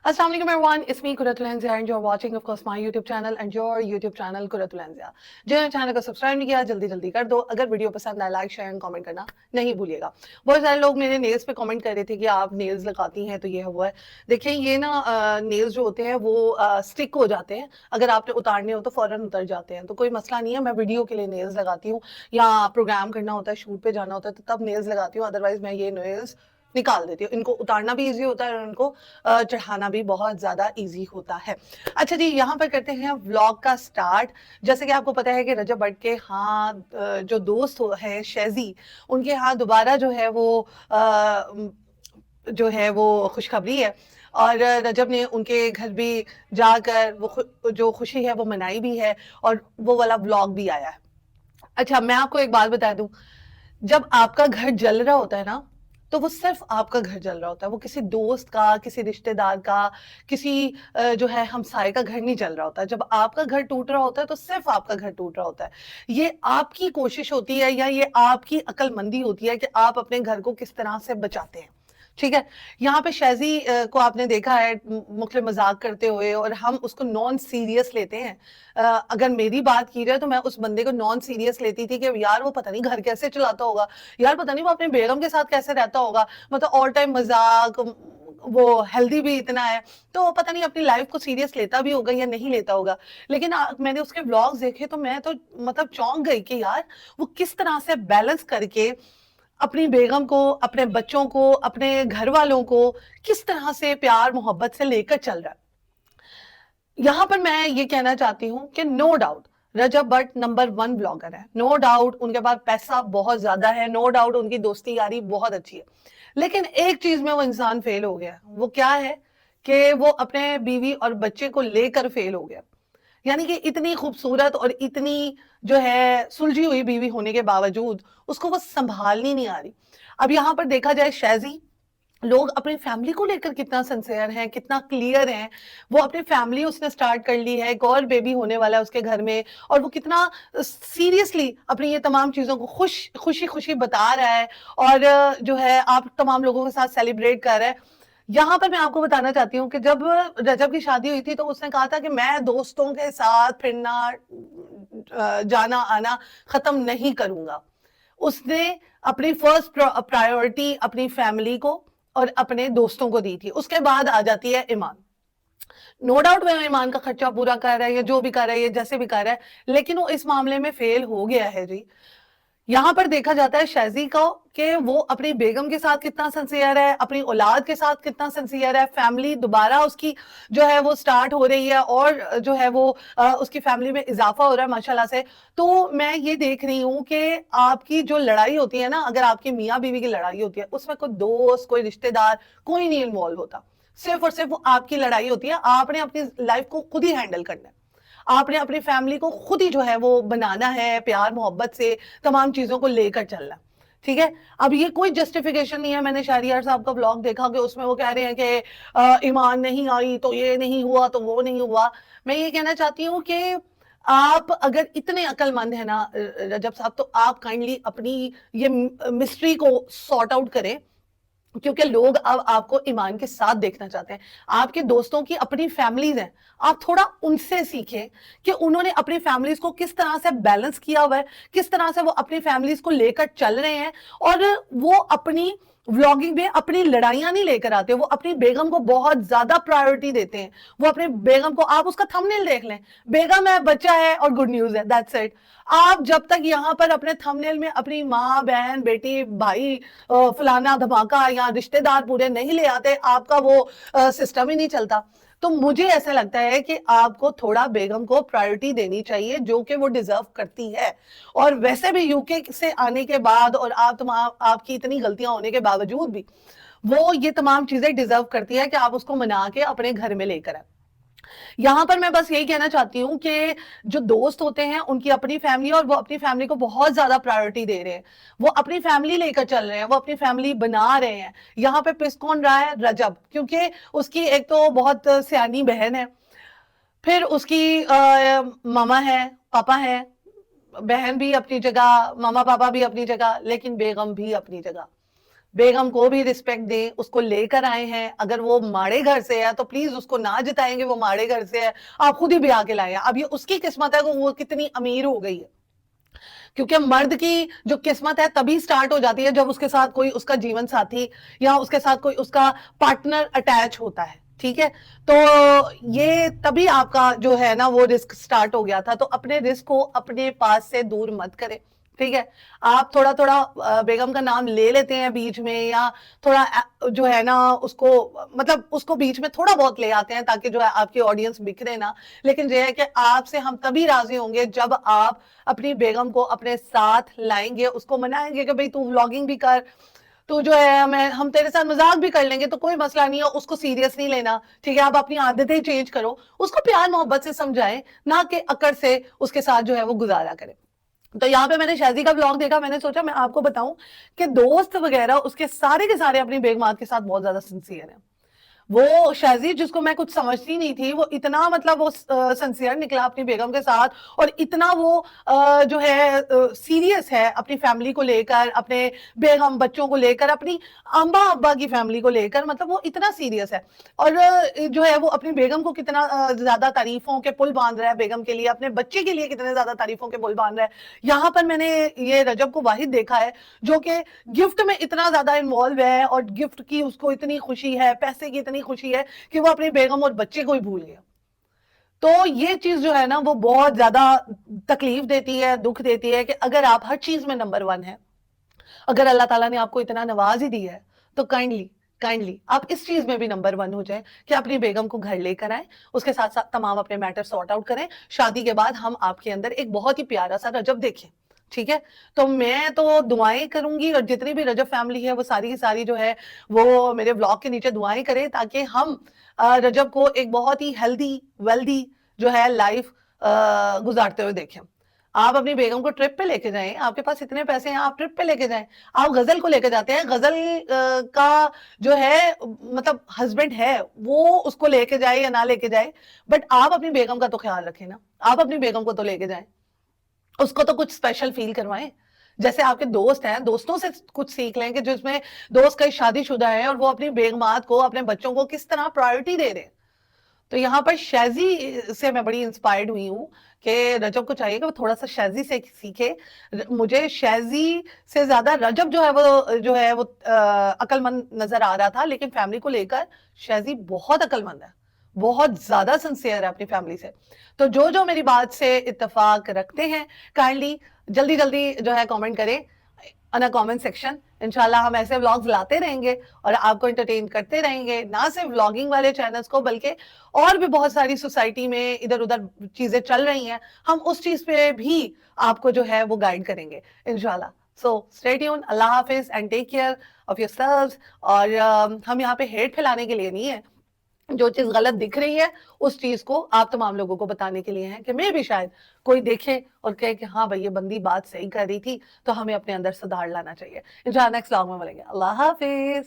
Assalamu alaikum everyone, it's me Quratul Hanzia and you're watching of course my YouTube channel and your YouTube channel Quratul Hanzia. जिन्होंने channel को subscribe नहीं किया जल्दी जल्दी कर दो। अगर वीडियो पसंद आए लाइक शेयर एंड कमेंट करना नहीं भूलिएगा। बहुत सारे लोग मेरे नेल्स पे कमेंट कर रहे थे कि आप नेल्स लगाती हैं तो ये हुआ है। देखिए ये ना नेल्स जो होते हैं वो स्टिक हो जाते हैं, अगर आपने उतारने हो तो फौरन उतर जाते हैं, तो कोई मसला नहीं है। मैं वीडियो के लिए नेल्स लगाती हूँ या प्रोग्राम करना होता है, शूट पे जाना होता है तो तब नेल्स लगाती हूँ, अदरवाइज मैं ये नेल्स निकाल देती हूँ। इनको उतारना भी इजी होता है और इनको चढ़ाना भी बहुत ज्यादा इजी होता है। अच्छा जी, यहाँ पर करते हैं व्लॉग का स्टार्ट। जैसे कि आपको पता है कि रजब भट्ट के यहाँ जो दोस्त है शैजी, उनके यहाँ दोबारा जो है वो खुशखबरी है और रजब ने उनके घर भी जाकर वो जो खुशी है वो मनाई भी है और वो वाला व्लॉग भी आया है। अच्छा, मैं आपको एक बात बता दूं, जब आपका घर जल रहा होता है ना तो वो सिर्फ आपका घर जल रहा होता है, वो किसी दोस्त का, किसी रिश्तेदार का, किसी जो है हमसाये का घर नहीं जल रहा होता। जब आपका घर टूट रहा होता है तो सिर्फ आपका घर टूट रहा होता है। ये आपकी कोशिश होती है या ये आपकी अक्लमंदी होती है कि आप अपने घर को किस तरह से बचाते हैं। ठीक है, यहाँ पे शैजी को आपने देखा है मुख्तलिफ मजाक करते हुए और हम उसको नॉन सीरियस लेते हैं। अगर मेरी बात की जाए तो मैं उस बंदे को नॉन सीरियस लेती थी कि यार वो पता नहीं घर कैसे चलाता होगा, यार पता नहीं वो अपने बेगम के साथ कैसे रहता होगा, मतलब ऑल टाइम मजाक, वो हेल्दी भी इतना है तो पता नहीं अपनी लाइफ को सीरियस लेता भी होगा या नहीं लेता होगा। लेकिन मैंने उसके व्लॉग्स देखे तो मैं तो मतलब चौंक गई कि यार वो किस तरह से बैलेंस करके अपनी बेगम को, अपने बच्चों को, अपने घर वालों को किस तरह से प्यार मोहब्बत से लेकर चल रहा है। यहां पर मैं ये कहना चाहती हूं कि नो डाउट रजब भट्ट नंबर 1 ब्लॉगर है, नो डाउट उनके पास पैसा बहुत ज्यादा है, नो डाउट उनकी दोस्ती यारी बहुत अच्छी है, लेकिन एक चीज में वो इंसान फेल हो गया। वो क्या है कि वो अपने बीवी और बच्चे को लेकर फेल हो गया। यानी कि इतनी खूबसूरत और इतनी जो है सुलझी हुई बीवी होने के बावजूद उसको वो संभालनी नहीं आ रही। अब यहाँ पर देखा जाए शैजी, लोग अपनी फैमिली को लेकर कितना सिंसियर हैं, कितना क्लियर हैं। वो अपनी फैमिली उसने स्टार्ट कर ली है, एक और बेबी होने वाला है उसके घर में, और वो कितना सीरियसली अपनी ये तमाम चीजों को खुशी खुशी बता रहा है और जो है आप तमाम लोगों के साथ सेलिब्रेट कर रहा है। यहाँ पर मैं आपको बताना चाहती हूँ कि जब रजब की शादी हुई थी तो उसने कहा था कि मैं दोस्तों के साथ फिरना जाना आना खत्म नहीं करूंगा। उसने अपनी फर्स्ट प्रायोरिटी अपनी फैमिली को और अपने दोस्तों को दी थी, उसके बाद आ जाती है ईमान। नो डाउट वह ईमान का खर्चा पूरा कर रहा है या जो भी कर रहा है या जैसे भी कर रहा है, लेकिन वो इस मामले में फेल हो गया है जी। यहाँ पर देखा जाता है शैजी को कि वो अपनी बेगम के साथ कितना सिंसियर है, अपनी औलाद के साथ कितना सिंसियर है, फैमिली दोबारा उसकी जो है वो स्टार्ट हो रही है और जो है वो उसकी फैमिली में इजाफा हो रहा है माशाल्लाह से। तो मैं ये देख रही हूँ कि आपकी जो लड़ाई होती है ना, अगर आपकी मियाँ बीवी की लड़ाई होती है उसमें कोई दोस्त, कोई रिश्तेदार, कोई नहीं इन्वॉल्व होता, सिर्फ और सिर्फ वो आपकी लड़ाई होती है। आपने अपनी लाइफ को खुद ही हैंडल करना है, आपने अपनी फैमिली को खुद ही जो है वो बनाना है, प्यार मोहब्बत से तमाम चीजों को लेकर चलना। ठीक है, अब ये कोई जस्टिफिकेशन नहीं है। मैंने शाहरियार साहब का व्लॉग देखा कि उसमें वो कह रहे हैं कि ईमान नहीं आई तो ये नहीं हुआ तो वो नहीं हुआ। मैं ये कहना चाहती हूँ कि आप अगर इतने अक्लमंद है ना रजब साहब, तो आप काइंडली अपनी ये मिस्ट्री को सॉर्ट आउट करें, क्योंकि लोग अब आपको ईमान के साथ देखना चाहते हैं। आपके दोस्तों की अपनी फैमिलीज हैं, आप थोड़ा उनसे सीखें कि उन्होंने अपनी फैमिलीज को किस तरह से बैलेंस किया हुआ है, किस तरह से वो अपनी फैमिलीज को लेकर चल रहे हैं। और वो अपनी व्लॉगिंग में अपनी लड़ाइयां नहीं लेकर आते, वो अपनी बेगम को बहुत ज्यादा प्रायोरिटी देते हैं। वो अपने बेगम को, आप उसका थंबनेल देख लें, बेगम है, बच्चा है और गुड न्यूज है, दैट्स इट। आप जब तक यहाँ पर अपने थंबनेल में अपनी माँ, बहन, बेटी, भाई, फलाना धमाका या रिश्तेदार पूरे नहीं ले आते, आपका वो सिस्टम ही नहीं चलता। तो मुझे ऐसा लगता है कि आपको थोड़ा बेगम को प्रायोरिटी देनी चाहिए जो कि वो डिजर्व करती है। और वैसे भी यूके से आने के बाद और आपकी इतनी गलतियां होने के बावजूद भी वो ये तमाम चीजें डिजर्व करती है कि आप उसको मना के अपने घर में लेकर आए। यहां पर मैं बस यही कहना चाहती हूँ कि जो दोस्त होते हैं उनकी अपनी फैमिली, और वो अपनी फैमिली को बहुत ज्यादा प्रायोरिटी दे रहे हैं, वो अपनी फैमिली लेकर चल रहे हैं, वो अपनी फैमिली बना रहे हैं। यहाँ पे पिस कौन रहा है? रजब, क्योंकि उसकी एक तो बहुत सियानी बहन है, फिर उसकी मामा है, पापा है, बहन भी अपनी जगह, मामा पापा भी अपनी जगह, लेकिन बेगम भी अपनी जगह। بیگم کو بھی رسپیکٹ دیں, اس کو لے کر آئے ہیں, اگر وہ ماڑے گھر سے ہے تو پلیز اس کو نہ جتائیں گے وہ ماڑے گھر سے ہے, آپ خود ہی بیاہ کے لائے ہیں. اب یہ اس کی قسمت ہے کہ وہ کتنی امیر ہو گئی ہے, کیونکہ مرد کی جو قسمت ہے تبھی سٹارٹ ہو جاتی ہے جب اس کے ساتھ کوئی اس کا جیون ساتھی یا اس کے ساتھ کوئی اس کا پارٹنر اٹیچ ہوتا ہے, ٹھیک ہے. تو یہ تبھی آپ کا جو ہے نا وہ رسک سٹارٹ ہو گیا تھا. تو اپنے رسک کو اپنے پاس سے دور مت کریں, ٹھیک ہے. آپ تھوڑا تھوڑا بیگم کا نام لے لیتے ہیں بیچ میں, یا تھوڑا جو ہے نا اس کو مطلب اس کو بیچ میں تھوڑا بہت لے آتے ہیں تاکہ جو ہے آپ کی آڈینس بکھرے نا. لیکن یہ ہے کہ آپ سے ہم تبھی راضی ہوں گے جب آپ اپنی بیگم کو اپنے ساتھ لائیں گے, اس کو منائیں گے کہ بھئی تو ولاگنگ بھی کر, تو جو ہے ہم تیرے ساتھ مذاق بھی کر لیں گے تو کوئی مسئلہ نہیں ہے, اس کو سیریس نہیں لینا, ٹھیک ہے. آپ اپنی عادتیں چینج کرو, اس کو پیار محبت سے سمجھائیں, نہ کہ اکڑ سے اس کے ساتھ جو ہے وہ گزارا کریں. تو یہاں پہ میں نے شازی کا ولاگ دیکھا, میں نے سوچا میں آپ کو بتاؤں کہ دوست وغیرہ اس کے سارے اپنی بیگمات کے ساتھ بہت زیادہ سنسیئر ہیں. وہ شازی جس کو میں کچھ سمجھتی نہیں تھی, وہ اتنا مطلب وہ سنسیئر نکلا اپنی بیگم کے ساتھ, اور اتنا وہ جو ہے سیریس ہے اپنی فیملی کو لے کر, اپنے بیگم بچوں کو لے کر, اپنی اماں ابا کی فیملی کو لے کر, مطلب وہ اتنا سیریس ہے. اور جو ہے وہ اپنی بیگم کو کتنا زیادہ تعریفوں کے پل باندھ رہا ہے, بیگم کے لیے, اپنے بچے کے لیے کتنے زیادہ تعریفوں کے پل باندھ رہا ہے. یہاں پر میں نے یہ رجب کو واحد دیکھا ہے جو کہ گفٹ میں اتنا زیادہ انوالو ہے, اور گفٹ کی اس کو اتنی خوشی ہے, پیسے کی اتنی خوشی ہے کہ وہ اپنی بیگم اور بچے کو ہی بھول گیا. تو یہ چیز جو ہے نا وہ بہت زیادہ تکلیف دیتی ہے, دکھ دیتی ہے کہ اگر آپ ہر چیز میں نمبر 1 ہیں, اگر اللہ تعالیٰ نے آپ کو اتنا نواز ہی دیا ہے تو کائنڈلی آپ اس چیز میں بھی نمبر 1 ہو جائیں کہ اپنی بیگم کو گھر لے کر آئیں, اس کے ساتھ ساتھ تمام اپنے میٹر سارٹ آؤٹ کریں. شادی کے بعد ہم آپ کے اندر ایک بہت ہی پیارا سا رجب دیکھیں, ٹھیک ہے. تو میں تو دعائیں کروں گی, اور جتنی بھی رجب فیملی ہے وہ ساری کی ساری جو ہے وہ میرے ولاگ کے نیچے دعائیں کریں تاکہ ہم رجب کو ایک بہت ہی ہیلدی ویلدی جو ہے لائف گزارتے ہوئے دیکھیں. آپ اپنی بیگم کو ٹرپ پہ لے کے جائیں, آپ کے پاس اتنے پیسے ہیں آپ ٹرپ پہ لے کے جائیں. آپ غزل کو لے کے جاتے ہیں, غزل کا جو ہے مطلب ہسبینڈ ہے وہ اس کو لے کے جائے یا نہ لے کے جائے, بٹ آپ اپنی بیگم کا تو خیال رکھیں نا, آپ اپنی بیگم کو تو لے کے جائیں, اس کو تو کچھ اسپیشل فیل کروائیں. جیسے آپ کے دوست ہیں, دوستوں سے کچھ سیکھ لیں کہ جس میں دوست کئی شادی شدہ ہے اور وہ اپنی بیگمات کو, اپنے بچوں کو کس طرح پرائورٹی دے رہے ہیں. تو یہاں پر شازی سے میں بڑی انسپائرڈ ہوئی ہوں کہ رجب کو چاہیے کہ وہ تھوڑا سا شازی سے سیکھے. مجھے شازی سے زیادہ رجب جو ہے وہ عقل مند نظر آ رہا تھا, لیکن فیملی کو لے کر شازی بہت عقل مند ہے, بہت زیادہ سنسیئر ہے اپنی فیملی سے. تو جو میری بات سے اتفاق رکھتے ہیں کائنڈلی جلدی جو ہے کامنٹ کریں انا کامنٹ سیکشن. انشاءاللہ ہم ایسے ولاگز لاتے رہیں گے اور آپ کو انٹرٹین کرتے رہیں گے, نہ صرف ولاگنگ والے چینلز کو بلکہ اور بھی بہت ساری سوسائٹی میں ادھر ادھر چیزیں چل رہی ہیں, ہم اس چیز پہ بھی آپ کو جو ہے وہ گائیڈ کریں گے انشاءاللہ. سو اسٹے ٹیون, اللہ حافظ and take care of your سیلفز. اور ہم یہاں پہ ہیٹ پھیلانے کے لیے نہیں ہے, جو چیز غلط دکھ رہی ہے اس چیز کو آپ تمام لوگوں کو بتانے کے لیے ہیں کہ میں بھی شاید کوئی دیکھے اور کہے کہ ہاں بھائی یہ بندی بات صحیح کر رہی تھی, تو ہمیں اپنے اندر سدھار لانا چاہیے. انشاءاللہ نیکسٹ ولاگ میں ملیں گے. اللہ حافظ.